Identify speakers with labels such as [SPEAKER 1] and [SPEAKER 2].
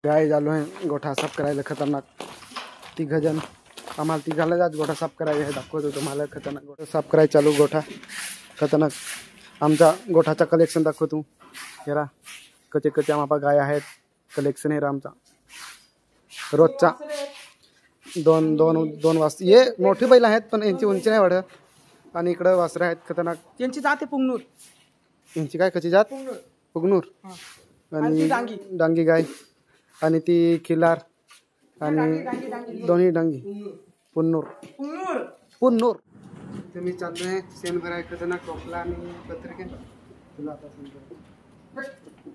[SPEAKER 1] गाय झालो आहे गोठा साफ करायला खतरनाक 3 जण आम्हाला 3 जात गोठा साफ करायला हे दाखवतो तुम्हाला खतरनाक गोठा साफ करायला चालू गोठा खतरनाक आमचा गोठाचा कलेक्शन दाखवतो हेरा कचे कचे आम्हा गाय आहेत कलेक्शन हेरा आमचा रोजचा दोन वाजता ये मोठी बैल आहेत पण यांची उंची नाही वाढत आणि इकडे वासरे आहेत खतरनाक
[SPEAKER 2] यांची जात आहे पुंगनूर
[SPEAKER 1] यांची काय कशी जात पुगनूर आणि डांगी गाय आणि ती खिलार आणि दोन्ही डांगी पुन्नूर पुन्नूर तुम्ही चाललोय शेण भराय खतरनाक टोपला आणि पत्रिके तुला आता समजा